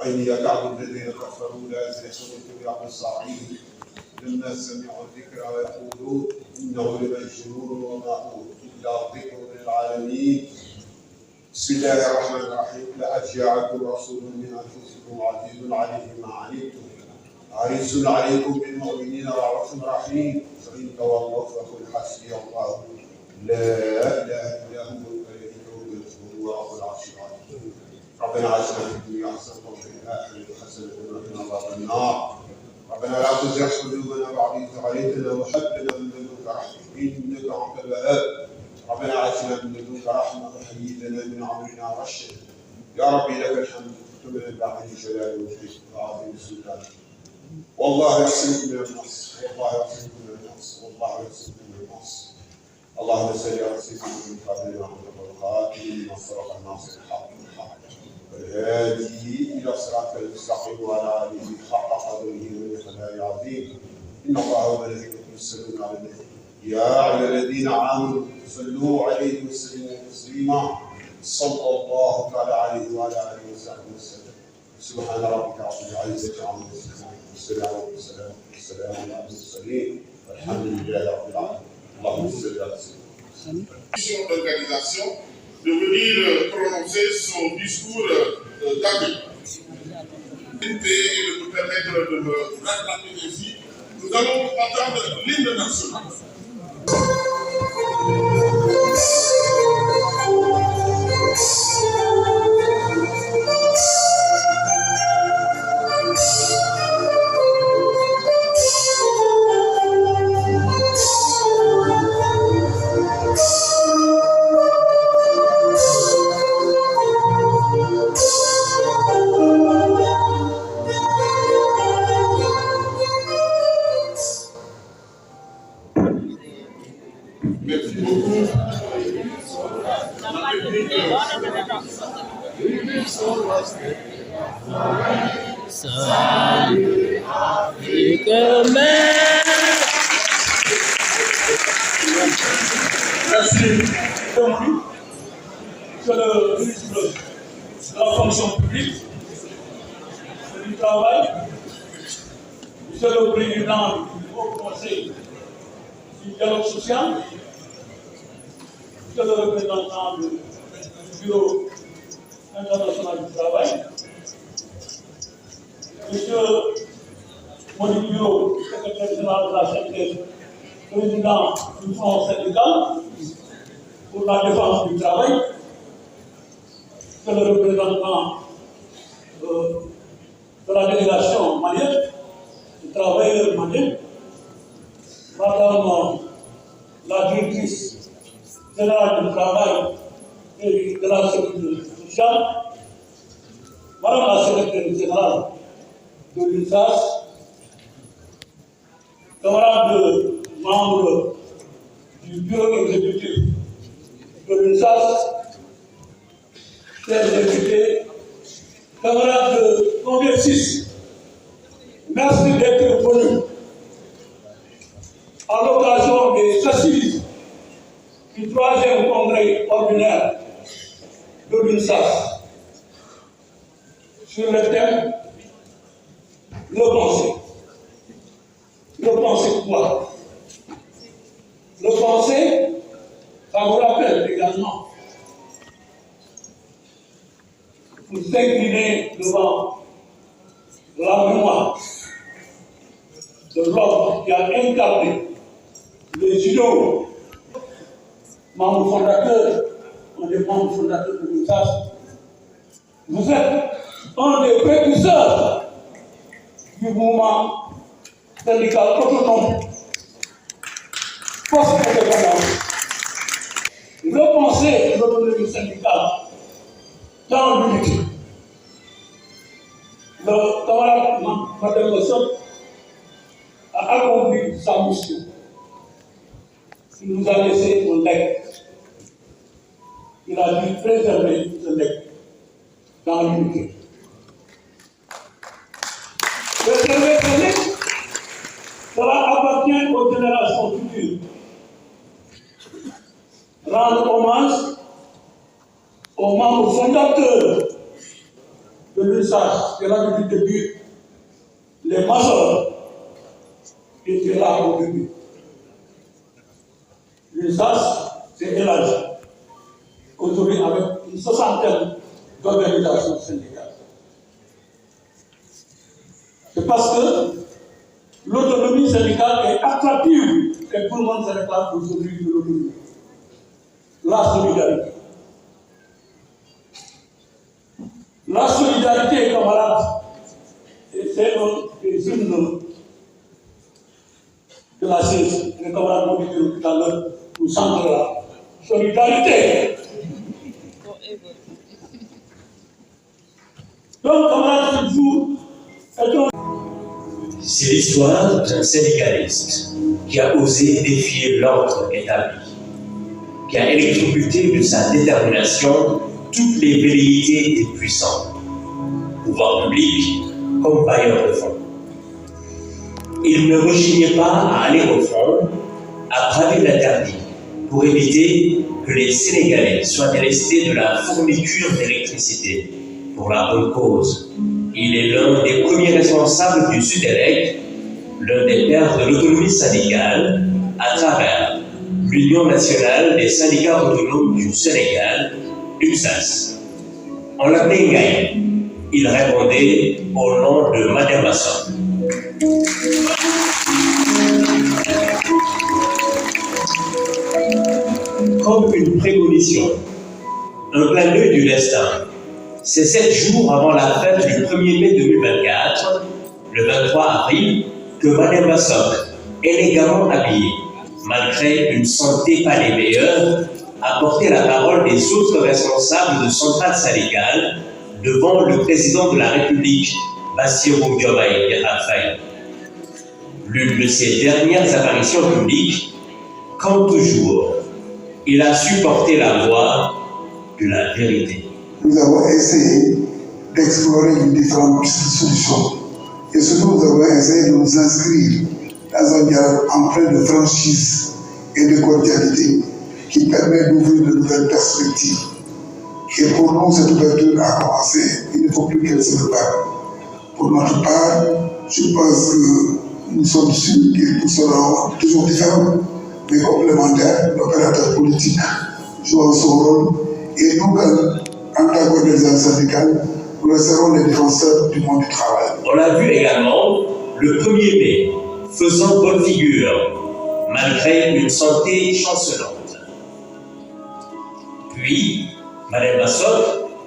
وإني أتعب الذين كفروا لا يزيحون بعد الصاعين لما سمعوا الذكر ويقولون إنه لمجنون وما هو إلا ذكر للعالمين. بسم الله الرحمن الرحيم. لقد جاءكم رسول من أنفسكم عزيز عليه ما عنتم حريص عليكم بالمؤمنين رؤوف رحيم. فإن تولوا فقل حسبي الله لا إله إلا هو الذي هو رب العرش العظيم. ربنا آتنا في الدنيا حسنة وفي الآخرة حسنة وقنا عذاب النار. ربنا لا تزغ قلوبنا بعد إذ هديتنا وهب لنا من لدنك رحمة إنك أنت الوهاب. ربنا آتنا من لدنك رحمة وهيئ لنا من أمرنا رشدا. يا ربي لك الحمد تبارك بعد جلال وجهك وعظيم سلطانك. والله يعصمك من الناس والله يعصمك من الناس والله يعصمك من الناس. اللهم صل على سيدنا محمد وعلى الخاتم لما سبق الناصر الحق بالحق والهادي الى صراط المستقيم وعلى اله حق قدره ومقداره العظيم. ان الله وملائكته يصلون على النبي يا ايها الذين امنوا صلوا عليه وسلموا تسليما. صلى الله تعالى عليه وعلى اله وصحبه وسلم. سبحان ربك رب العزه عما يصفون والسلام على المرسلين والحمد لله رب العالمين. اللهم صل على سيدنا. D'organisation de venir prononcer son discours d'accueil. Et de nous permettre de me rattraper ici, nous allons entendre l'hymne national. Merci beaucoup. Salut Afrique mère. Merci. Monsieur le ministre de la fonction publique, du travail, monsieur le président du Haut Conseil du dialogue social, monsieur le représentant du Bureau international du travail, monsieur Monique Bureau, secrétaire général de la CNTS, président du Front syndical pour la défense du travail, monsieur le représentant de la délégation malienne, des travailleurs maliens, madame la directrice générale du travail et de la sécurité sociale, madame la secrétaire générale de l'UNSAS, camarades membres du bureau exécutif de l'UNSAS, chers députés, camarades de Congrès 6, merci d'être venus à l'occasion des assises du 3e congrès ordinaire de l'UNSAS sur le thème le penser. Le penser quoi? Le penser, ça vous rappelle également vous incliner devant la mémoire de l'homme qui a incarné les idéaux, membres fondateurs, un des membres fondateurs de l'UNSAS. Vous êtes un des précurseurs du mouvement syndical autonome post-indépendance. Repenser l'autonomie syndicale dans l'unité. Le camarade Madame Lessot a accompli sa mission. Il nous a laissé un legs. Il a dû préserver ce legs dans l'unité. Préserver ce legs, cela appartient aux générations futures. Rendre hommage aux membres fondateurs de l'UNSAS, qui est là depuis le début, les maçons qui étaient là au début. L'UNSAS, c'est élargi. Aujourd'hui, avec une soixantaine d'organisations syndicales. C'est parce que l'autonomie syndicale est attractive et tout le monde se réclame aujourd'hui de l'autonomie. La solidarité. La solidarité, camarades, c'est une hymne de la CES. Les camarades m'ont dit tout à l'heure, nous sentons la solidarité. Donc, camarades, ce jour est un... C'est l'histoire d'un syndicaliste qui a osé défier l'ordre établi, qui a électrocuté de sa détermination toutes les velléités des puissants, pouvoir public comme bailleurs de fonds. Il ne rechignait pas à aller au front, à braver l'interdit, pour éviter que les Sénégalais soient délestés de la fourniture d'électricité pour la bonne cause. Il est l'un des premiers responsables du Sud-Élec, l'un des pères de l'autonomie syndicale, à travers l'Union nationale des syndicats autonomes du Sénégal, UNSAS. On l'appelait Ngaï. Il répondait au nom de Madame Masson. Comme une prémonition, un clin d'œil du destin, c'est 7 jours avant la fête du 1er mai 2024, le 23 avril, que Madame Masson, élégamment habillée, malgré une santé pas des meilleures, a porté la parole des autres responsables de centrales syndicales devant le président de la République, Bassirou Diomaye Diakhar Faye. L'une de ses dernières apparitions publiques, comme toujours, il a su porter la voix de la vérité. Nous avons essayé d'explorer les différentes solutions. Et surtout, nous avons essayé de nous inscrire dans un dialogue empreint de franchise et de cordialité qui permet d'ouvrir de nouvelles perspectives. Et pour nous, cette ouverture a commencé. Il ne faut plus qu'elle se prépare. Pour notre part, je pense que nous sommes sûrs que tout sera toujours différent, mais complémentaires. L'opérateur politique joue son rôle. Et nous, en tant qu'organisation syndicale, nous serons les défenseurs du monde du travail. On l'a vu également le 1er mai, faisant bonne figure, malgré une santé chancelante. Puis, Mme Masson,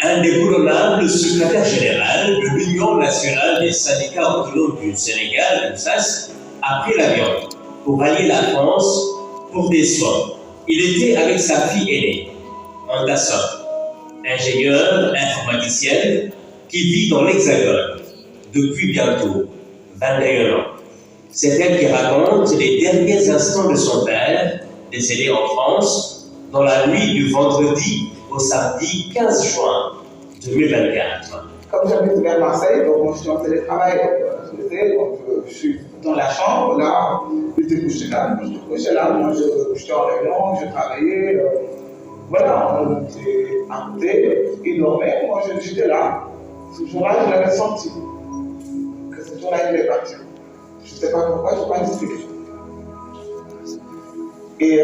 indéboulonnable secrétaire général de l'Union nationale des syndicats autonomes du Sénégal, l'UNSAS, a pris l'avion pour allier la France pour des soins. Il était avec sa fille aînée, Anta Sock, ingénieure informaticienne qui vit dans l'Hexagone depuis bientôt 21 ans. C'est elle qui raconte les derniers instants de son père, décédé en France, dans la nuit du vendredi au samedi 15 juin 2024. Comme j'habite vers Marseille, donc moi je suis en télétravail, donc je suis dans la chambre, là, je suis couché là, moi j'étais en réunion, je travaillais, voilà, on était à côté, il dormait, moi j'étais là. Ce jour-là, je l'avais senti, que ce jour-là il est parti. Je ne sais pas pourquoi, je ne peux pas expliquer. Et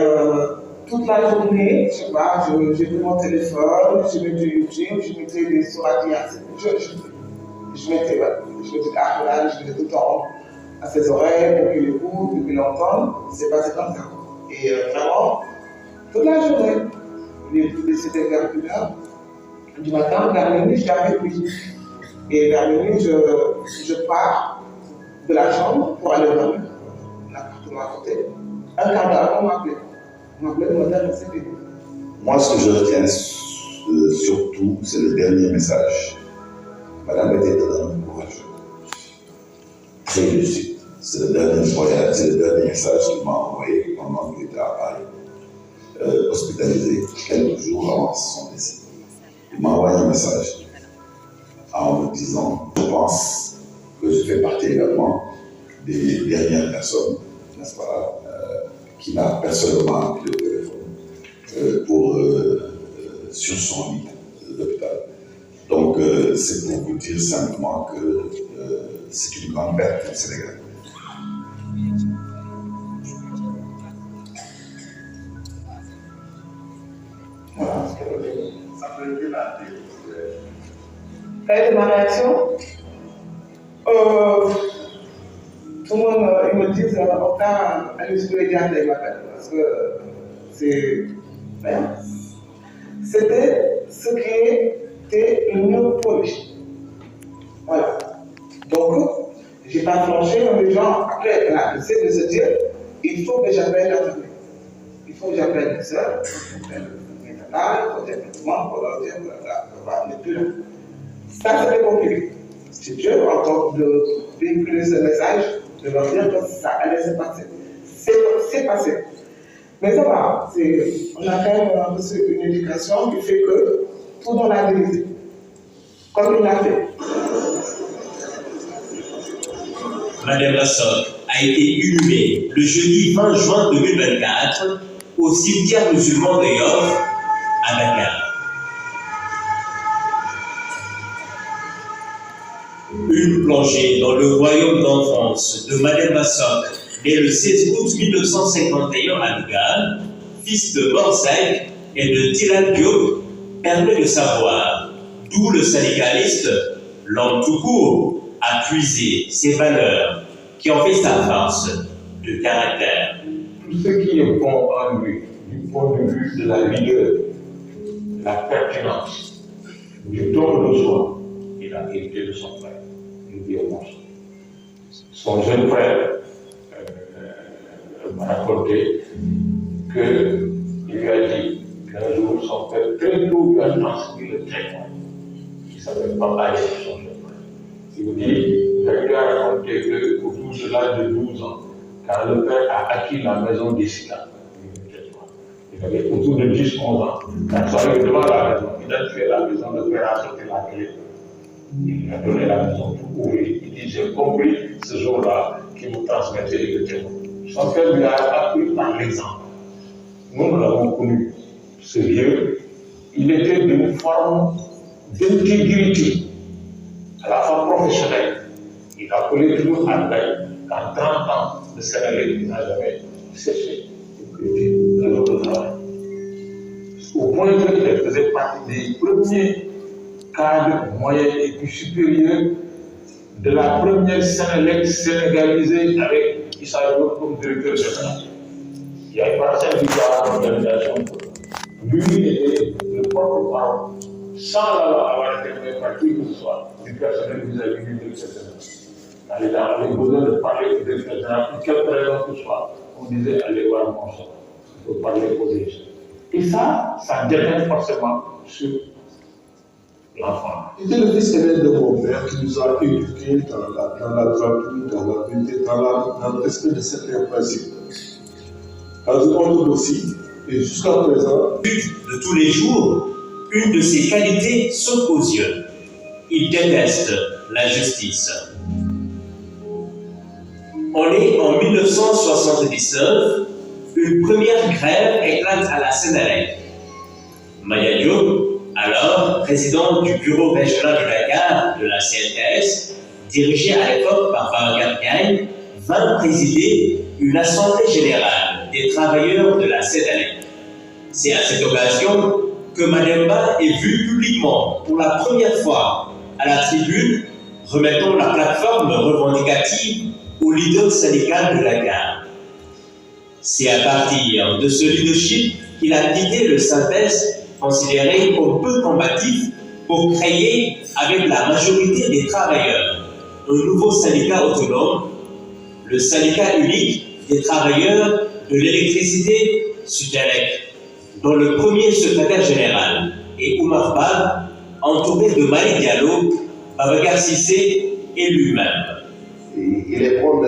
toute la journée, je sais pas, j'ai pris mon téléphone, je mettais YouTube, je mettais des souratis, je mettais Carolal, je mettais tout le temps à ses oreilles pour qu'il écoute, pour qu'il entende. C'est passé comme ça. Et vraiment, toute la journée, il est décédé vers 1h du matin, vers minuit, je suis avec lui. Et vers minuit, je pars de la chambre pour aller dormir. L'appartement à côté. Un quart d'heure, on m'appelait. Moi, ce que je retiens surtout, c'est le dernier message. Madame était très courageuse, très lucide. C'est le dernier message qu'il m'a envoyé pendant qu'il était à Paris, hospitalisé quelques jours avant son décès. Il m'a envoyé un message en me disant, je pense que je fais partie également des dernières personnes, n'est-ce pas, qui m'a personnellement appelé au téléphone sur son lit d'hôpital. Donc, c'est pour vous dire simplement que c'est une grande perte pour le Sénégal. Ça a été ma réaction. Tout le monde, ils me disent, autant aller médiane des m'appelle, parce que c'était ce qui était une politique. Voilà. Donc, je n'ai pas flanché, mais les gens, après, c'est de se dire, il faut que j'appelle la famille. Il faut que j'appelle les sœurs, il faut que j'appelle les parents, il faut que j'appelle tout le monde pour leur dire, voilà, on n'est plus là. Ça, c'était compliqué. C'est Dieu, encore de véhiculer ce message, de leur dire que ça allait se passer. C'est passé. Mais ça va, on a quand même reçu une éducation qui fait que tout le monde a divisé. Comme il l'a fait. Madame Lassoc a été inhumée le jeudi 20 juin 2024 au cimetière musulman de Yoff à Dakar. Une plongée dans le royaume d'enfance de Madame Lassoc, née le 16 août 1951 à Louga, fils de Morsec et de Dylan Diop, permet de savoir d'où le syndicaliste, l'homme tout court, a puisé ses valeurs qui ont fait sa force de caractère. Tout ce qui est bon en lui, du point de vue de la rigueur, de la pertinence, du don de soi, il a hérité de son frère, le vieux monstre. Son jeune frère m'a raconté qu'il lui a dit qu'un jour son père très tôt lui a transmis le traitement. Il ne savait pas aller sur son jeune frère. Il vous dit, il lui a raconté qu'autour de l'âge de 12 ans, quand le père a acquis la maison des Sicas, il avait autour de 10-11 ans, quand il arrive devant la maison, il a tué la maison, le père a sauté la clé, il lui a donné la maison pour ouvrir. Il dit, j'ai compris ce jour-là qu'il vous transmettait le témoin. Son père lui a appris par l'exemple. Nous l'avons connu, ce vieux, il était d'une forme d'intégrité, à la fois professionnelle. Il appelait toujours à l'aide. Dans 30 ans de Sénégal, il n'a jamais cessé de travail. Au point qu'il faisait partie des premiers cadres moyens et puis supérieurs de la première Sénélec sénégalisée avec Issa Diop comme directeur général. Il y a une parcelle qui a l'organisation. Lui était le porte-parole, sans avoir été fait par qui que ce soit, du personnel vis-à-vis du directeur général. Il avait besoin de parler au directeur général, pour quelque raison que ce soit, on disait allez voir mon soeur, il faut parler aux dirigeants. Et ça dépend forcément sur l'enfant. Il était le fils aîné de mon père qui nous a éduqués dans la droiture, dans la vérité, dans le respect de certains principes. Alors, on trouve aussi, et jusqu'à présent, de tous les jours, une de ses qualités saute aux yeux. Il déteste la justice. On est en 1979, une première grève éclate à la Sénélec. Maya Diop, alors président du bureau régional de Dakar de la CNTS, dirigé à l'époque par Babacar Diagne, vint présider une assemblée générale des travailleurs de la Sénélec. C'est à cette occasion que Mademba est vue publiquement pour la première fois à la tribune, remettant la plateforme revendicative au leader syndical de Dakar. C'est à partir de ce leadership qu'il a quitté le synthèse considéré comme peu combatif pour créer avec la majorité des travailleurs un nouveau syndicat autonome, le syndicat unique des travailleurs de l'électricité Sudelec, dont le premier secrétaire général est Oumar Bab, entouré de Malick Diallo, Babacar Cissé et lui-même. Il est bon de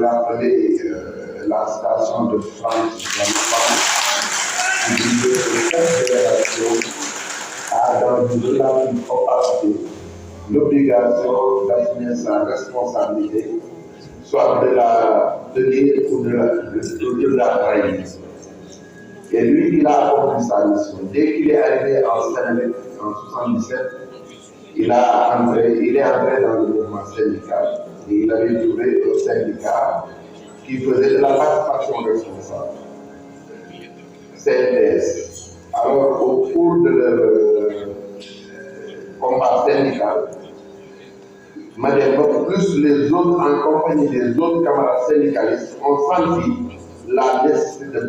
rappeler la station de France qui disait que cette fédération a dans une capacité l'obligation d'assumer sa responsabilité, soit de la tenir ou de la trahir. Et lui, il a accompli sa mission. Dès qu'il est arrivé en Sénégal en 1977, il est entré dans le mouvement syndical et il avait trouvé un syndicat qui faisait de la participation responsable, CNTS. Alors, au cours de leur combat syndical, Mademba plus les autres, en compagnie des autres camarades syndicalistes, ont senti la nécessité de